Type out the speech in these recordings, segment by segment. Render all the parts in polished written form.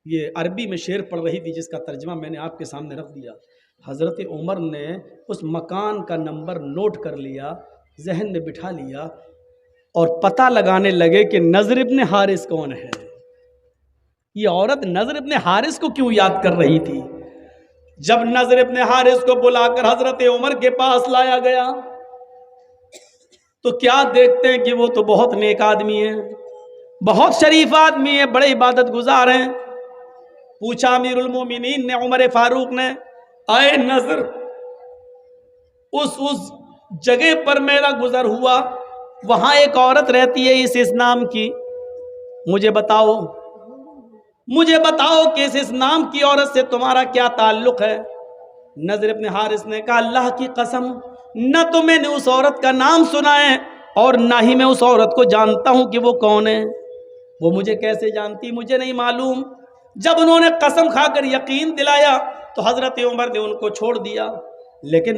یہ عربی میں شعر پڑھ رہی تھی جس کا ترجمہ میں نے آپ کے سامنے رکھ دیا۔ حضرت عمر نے اس مکان کا نمبر نوٹ کر لیا، ذہن میں بٹھا لیا اور پتہ لگانے لگے کہ نضر ابن حارث کون ہے۔ یہ عورت نضر ابن حارث کو کیوں یاد کر رہی تھی؟ جب نضر ابن حارث کو بلا کر حضرت عمر کے پاس لایا گیا تو کیا دیکھتے ہیں کہ وہ تو بہت نیک آدمی ہے، بہت شریف آدمی ہے، بڑے عبادت گزار ہیں۔ پوچھا امیر المومنین نے، عمر فاروق نے، اے نضر، اس جگہ پر میرا گزر ہوا، وہاں ایک عورت رہتی ہے اس نام کی، مجھے بتاؤ کہ اس نام کی عورت سے تمہارا کیا تعلق ہے؟ نضر ابن حارث نے کہا اللہ کی قسم نہ تو میں نے اس عورت کا نام سنا ہے اور نہ ہی میں اس عورت کو جانتا ہوں کہ وہ کون ہے۔ وہ مجھے کیسے جانتی، مجھے نہیں معلوم۔ جب انہوں نے قسم کھا کر یقین دلایا تو حضرت عمر نے ان کو چھوڑ دیا، لیکن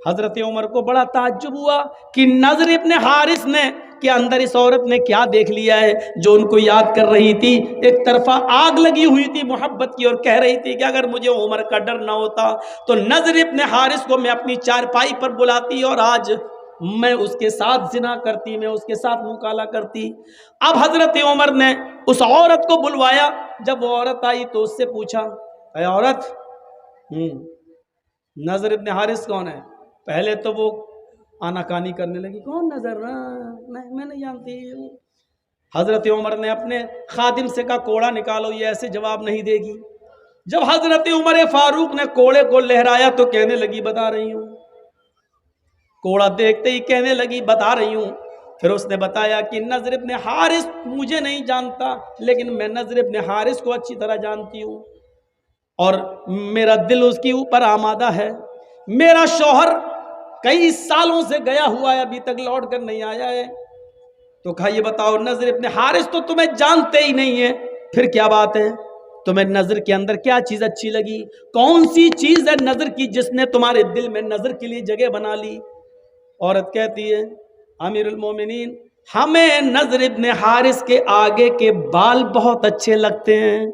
حضرت عمر کو بڑا تعجب ہوا کہ نضر ابن حارث نے کہ اندر اس عورت نے کیا دیکھ لیا ہے جو ان کو یاد کر رہی تھی۔ ایک طرفہ آگ لگی ہوئی تھی محبت کی اور کہہ رہی تھی کہ اگر مجھے عمر کا ڈر نہ ہوتا تو نضر ابن حارث کو میں اپنی چارپائی پر بلاتی اور آج میں اس کے ساتھ زنا کرتی، میں اس کے ساتھ مکالہ کرتی۔ اب حضرت عمر نے اس عورت کو بلوایا۔ جب وہ عورت آئی تو اس سے پوچھا، اے عورت، نضر ابن حارث کون ہے؟ پہلے تو وہ آناکانی کرنے لگی، کون نظر، میں نہیں جانتی۔ حضرت عمر نے اپنے خادم سے کہا کوڑا نکالو، یہ ایسے جواب نہیں دے گی۔ جب حضرت عمر فاروق نے کوڑے کو لہرایا تو کہنے لگی بتا رہی ہوں۔ کوڑا دیکھتے ہی کہنے لگی بتا رہی ہوں۔ پھر اس نے بتایا کہ نضر ابن حارث مجھے نہیں جانتا، لیکن میں نضر ابن حارث کو اچھی طرح جانتی ہوں اور میرا دل اس کے اوپر آمادہ ہے۔ میرا شوہر کئی سالوں سے گیا ہوا ہے، ابھی تک لوٹ کر نہیں آیا ہے۔ تو کہا یہ بتاؤ نضر ابن حارث تو تمہیں جانتے ہی نہیں ہے، پھر کیا بات ہے؟ تمہیں نظر کے اندر کیا چیز اچھی لگی؟ کون سی چیز ہے نظر کی جس نے تمہارے دل میں نظر کے لیے جگہ بنا لی؟ عورت کہتی ہے امیر المومنین ہمیں نضر ابن حارث کے آگے کے بال بہت اچھے لگتے ہیں،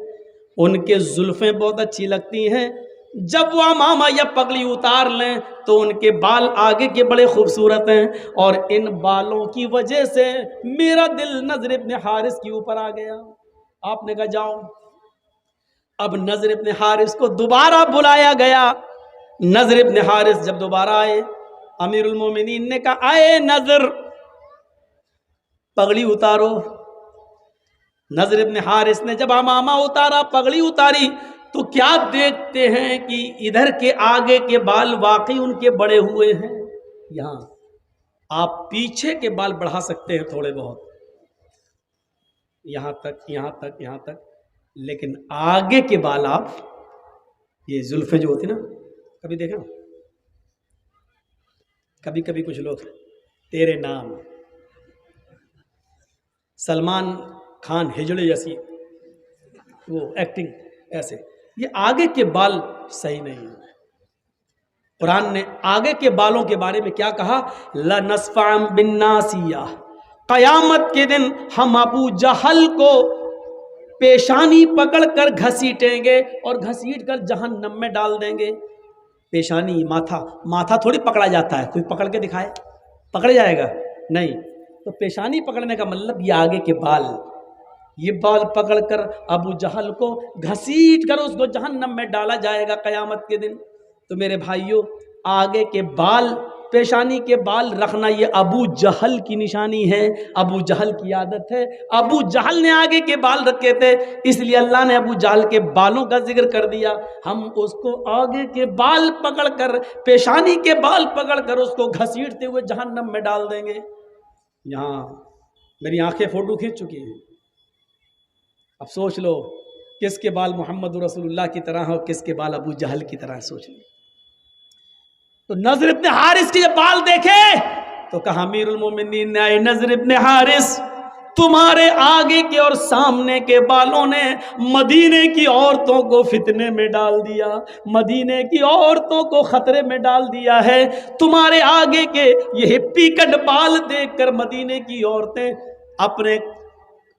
ان کے زلفیں بہت اچھی لگتی ہیں، جب وہ عمامہ یا پگڑی اتار لیں تو ان کے بال آگے کے بڑے خوبصورت ہیں، اور ان بالوں کی وجہ سے میرا دل نضر ابن حارث کے اوپر آ گیا۔ آپ نے کہا جاؤ۔ اب نضر ابن حارث کو دوبارہ بلایا گیا۔ نضر ابن حارث جب دوبارہ آئے، امیر المومنین نے کہا اے نضر پگڑی اتارو۔ نضر ابن حارث نے جب عمامہ اتارا، پگڑی اتاری، تو کیا دیکھتے ہیں کہ ادھر کے آگے کے بال واقعی ان کے بڑے ہوئے ہیں۔ یہاں آپ پیچھے کے بال بڑھا سکتے ہیں تھوڑے بہت، یہاں تک، یہاں تک، یہاں تک، لیکن آگے کے بال آپ، یہ زلفیں جو ہوتی نا، کبھی دیکھا کبھی کبھی کچھ لوگ تیرے نام، سلمان خان ہجڑے جیسی وہ ایکٹنگ ایسے، یہ آگے کے بال صحیح نہیں ہیں۔ قرآن نے آگے کے بالوں کے بارے میں کیا کہا؟ لَنَسْفَعًا بِالنَّاسِيَةِ، قیامت کے دن ہم ابو جہل کو پیشانی پکڑ کر گھسیٹیں گے اور گھسیٹ کر جہنم میں ڈال دیں گے۔ پیشانی، ماتھا تھوڑی پکڑا جاتا ہے، کوئی پکڑ کے دکھائے، پکڑ جائے گا نہیں۔ تو پیشانی پکڑنے کا مطلب یہ آگے کے بال، یہ بال پکڑ کر ابو جہل کو گھسیٹ کر اس کو جہنم میں ڈالا جائے گا قیامت کے دن۔ تو میرے بھائیوں، آگے کے بال، پیشانی کے بال رکھنا یہ ابو جہل کی نشانی ہے، ابو جہل کی عادت ہے۔ ابو جہل نے آگے کے بال رکھے تھے، اس لیے اللہ نے ابو جہل کے بالوں کا ذکر کر دیا۔ ہم اس کو آگے کے بال پکڑ کر، پیشانی کے بال پکڑ کر اس کو گھسیٹتے ہوئے جہنم میں ڈال دیں گے۔ یہاں میری آنکھیں فوٹو کھینچ چکی ہیں، اب سوچ لو کس کے بال محمد رسول اللہ کی طرح ہو، کس کے بال ابو جہل کی طرح، سوچ لو۔ تو نضر ابن حارث کے جب بال دیکھے تو کہا امیر المومنین نے اے نضر ابن حارث، تمہارے آگے کے اور سامنے کے بالوں نے مدینے کی عورتوں کو فتنے میں ڈال دیا، مدینے کی عورتوں کو خطرے میں ڈال دیا ہے۔ تمہارے آگے کے یہ ہپی کٹ بال دیکھ کر مدینے کی عورتیں اپنے